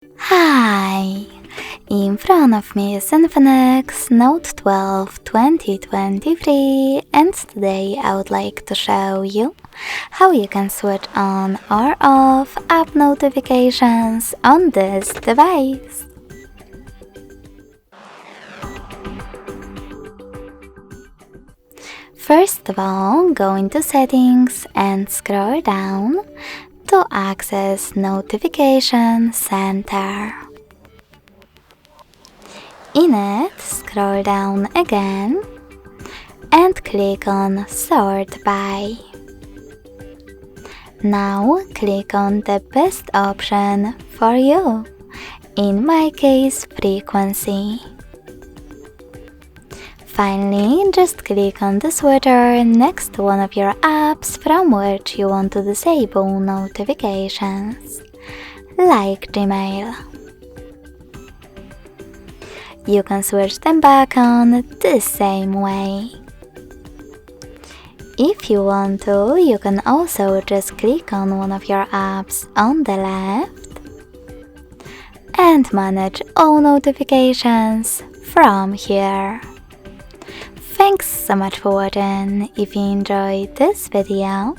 Hi! In front of me is INFINIX Note 12 2023, and today I would like to show you how you can switch on or off app notifications on this device. First of all, go into Settings and scroll down to access Notification Center. In it, scroll down again and click on Sort By. Now click on the best option for you, in my case frequency. Finally, just click on the switcher next to one of your apps from which you want to disable notifications, like Gmail. You can switch them back on the same way. If you want to, you can also just click on one of your apps on the left and manage all notifications from here. Thanks so much for watching. If you enjoyed this video,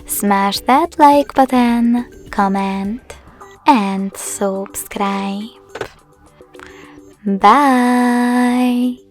smash that like button, comment and subscribe. Bye!